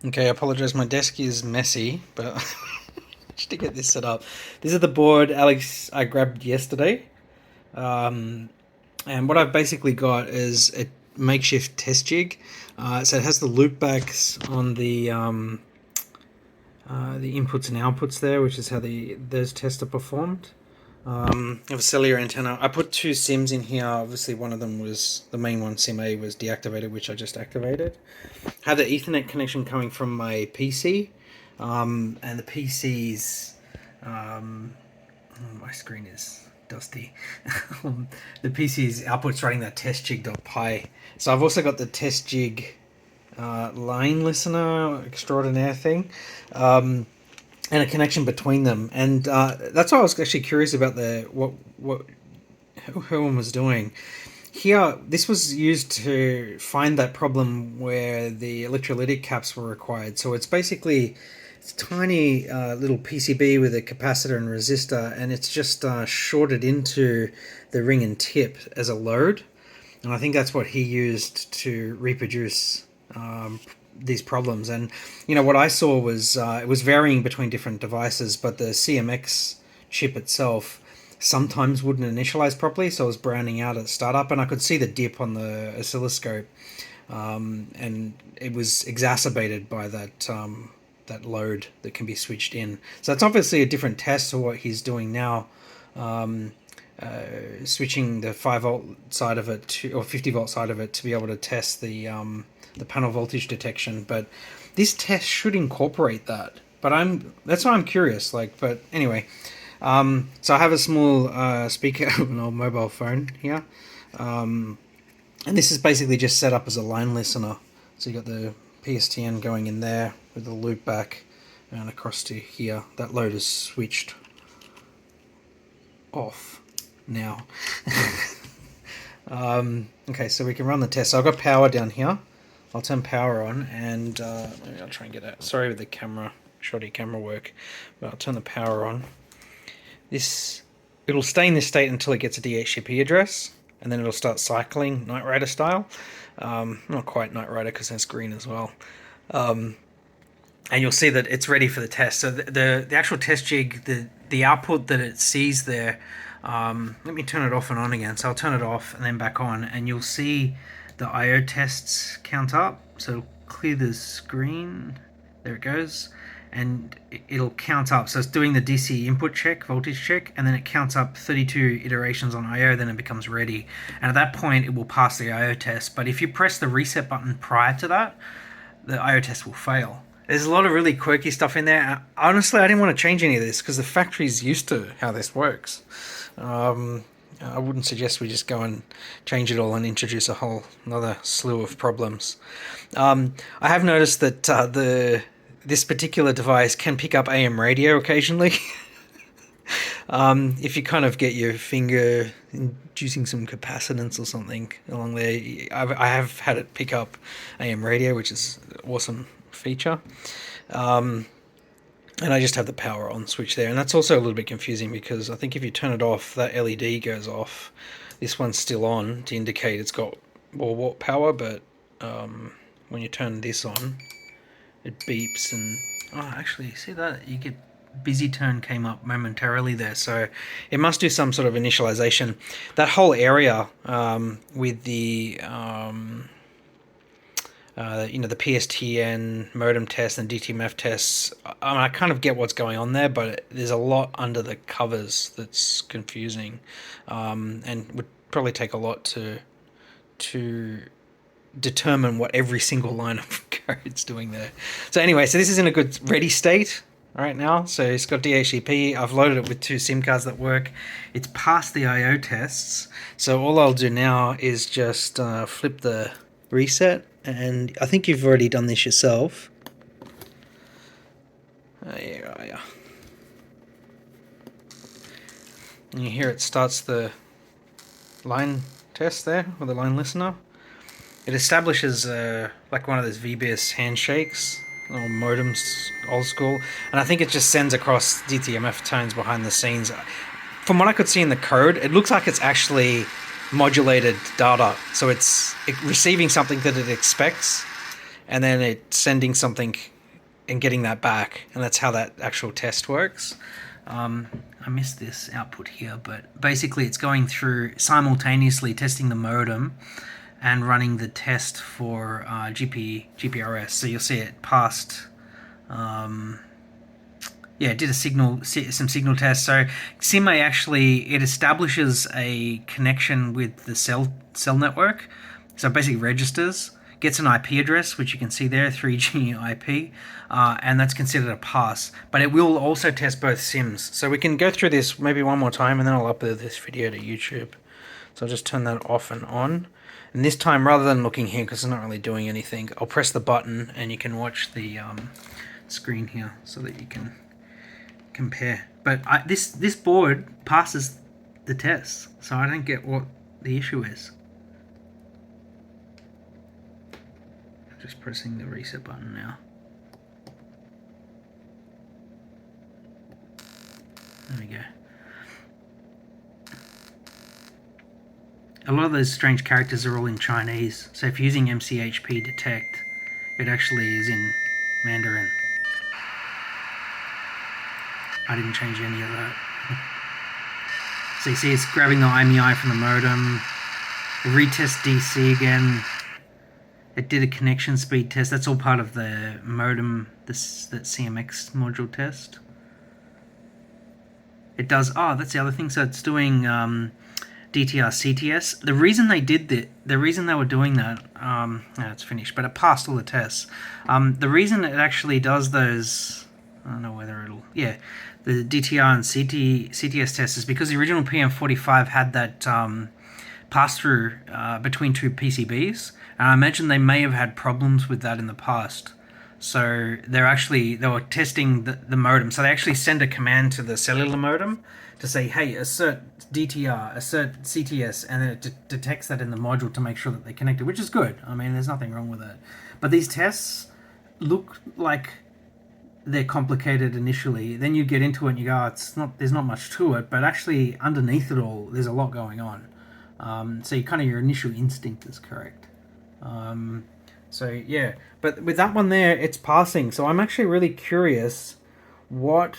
Okay, I apologize. My desk is messy, but just to get this set up. This is the board I grabbed yesterday. Um, and what I've basically got is a makeshift test jig. So it has the loop backs on the inputs and outputs there, which is how those tests are performed. I have a cellular antenna. I put two SIMs in here. Obviously, one of them was the main one. SIM A was deactivated, which I just activated. Had the Ethernet connection coming from my PC, and the PC's my screen is dusty. The PC's output's running that testjig.py. So I've also got the testjig line listener extraordinaire thing. And a connection between them, and that's why I was actually curious about the what Herman was doing here. This was used to find that problem where the electrolytic caps were required. So it's basically it's a tiny little PCB with a capacitor and resistor, and it's just shorted into the ring and tip as a load. And I think that's what he used to reproduce these problems. And what I saw was it was varying between different devices, but the CMX chip itself sometimes wouldn't initialize properly, so it was browning out at startup, and I could see the dip on the oscilloscope, and it was exacerbated by that load that can be switched in. So it's obviously a different test to what he's doing now. Switching the 5-volt side of it or 50-volt side of it to be able to test the panel voltage detection, but this test should incorporate that. But that's why I'm curious. But anyway, so I have a small speaker of an old mobile phone here, and this is basically just set up as a line listener. So you got the PSTN going in there with the loop back and across to here. That load is switched off now. Okay, so we can run the test. So I've got power down here. I'll turn power on, and maybe I'll try and get out. Sorry with the shoddy camera work, but I'll turn the power on. It'll stay in this state until it gets a DHCP address, and then it'll start cycling Knight Rider style. Not quite Knight Rider because that's green as well. And you'll see that it's ready for the test. So the actual test jig, the output that it sees there. Let me turn it off and on again. So I'll turn it off and then back on, and you'll see the I/O tests count up. So it'll clear the screen. There it goes. And it'll count up. So it's doing the DC input check, voltage check, and then it counts up 32 iterations on I/O, then it becomes ready. And at that point, it will pass the I/O test. But if you press the reset button prior to that, the I/O test will fail. There's a lot of really quirky stuff in there. Honestly, I didn't want to change any of this because the factory's used to how this works. I wouldn't suggest we just go and change it all and introduce a whole another slew of problems. I have noticed that this particular device can pick up AM radio occasionally. If you kind of get your finger inducing some capacitance or something along there, I have had it pick up AM radio, which is an awesome feature. And I just have the power on switch there. And that's also a little bit confusing because I think if you turn it off, that LED goes off. This one's still on to indicate it's got more watt power, but when you turn this on, it beeps and... Oh, actually, see that? You get busy turn came up momentarily there. So it must do some sort of initialization. That whole area with the... the PSTN modem test and DTMF tests, I kind of get what's going on there, but there's a lot under the covers that's confusing, and would probably take a lot to determine what every single line of code's doing there. So anyway, so this is in a good ready state right now. So it's got DHCP. I've loaded it with two SIM cards that work. It's passed the I/O tests. So all I'll do now is just flip the reset. And I think you've already done this yourself. Yeah. And you hear it starts the line test there, with the line listener. It establishes like one of those VBS handshakes, or modems, old school. And I think it just sends across DTMF tones behind the scenes. From what I could see in the code, it looks like it's actually modulated data, so it's receiving something that it expects, and then it's sending something and getting that back, and that's how that actual test works. I missed this output here, but basically it's going through simultaneously testing the modem and running the test for GPRS. So you'll see it passed. Yeah, it did some signal tests. So SIM-A actually, it establishes a connection with the cell network. So it basically registers, gets an IP address, which you can see there, 3G IP, and that's considered a pass. But it will also test both SIMs. So we can go through this maybe one more time, and then I'll upload this video to YouTube. So I'll just turn that off and on. And this time, rather than looking here, because it's not really doing anything, I'll press the button, and you can watch the screen here so that you can compare. But this board passes the test, so I don't get what the issue is. Just pressing the reset button now. There we go. A lot of those strange characters are all in Chinese, so if you're using MCHP detect, it actually is in Mandarin. I didn't change any of that. So you see it's grabbing the IMEI from the modem. Retest DC again. It did a connection speed test. That's all part of the modem, that CMX module test. It does, that's the other thing. So it's doing DTR CTS. The reason they did that, the reason they were doing that, no, it's finished, but it passed all the tests. The reason it actually does those, I don't know whether it'll, yeah, the DTR and CTS test is because the original PM45 had that pass-through between two PCBs, and I imagine they may have had problems with that in the past. So they were testing the modem. So they actually send a command to the cellular modem to say, hey, assert DTR, assert CTS, and then it detects that in the module to make sure that they're connected, which is good. I mean, there's nothing wrong with that. But these tests look like they're complicated initially. Then you get into it and you go, there's not much to it, but actually underneath it all, there's a lot going on. So your initial instinct is correct. So yeah, but with that one there, it's passing. So I'm actually really curious what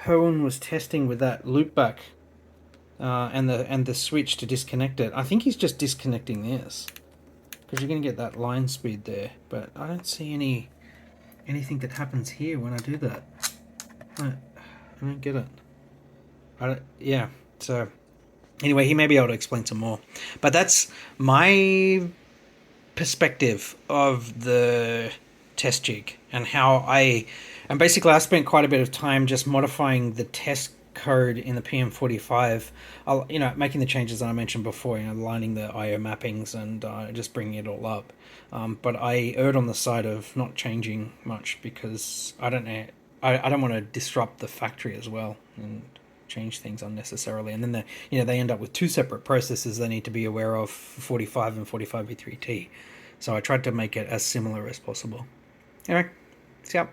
Hohen was testing with that loopback and the switch to disconnect it. I think he's just disconnecting this because you're going to get that line speed there. But I don't see anything that happens here when I do that. I don't get it. Yeah. So anyway, he may be able to explain some more. But that's my perspective of the TestJig and how and basically I spent quite a bit of time just modifying the test code in the PM45, making the changes that I mentioned before, aligning the IO mappings and just bringing it all up. But I erred on the side of not changing much because I don't want to disrupt the factory as well and change things unnecessarily, and then they end up with two separate processes they need to be aware of, 45 and 45V3T. So I tried to make it as similar as possible. Anyway, see ya.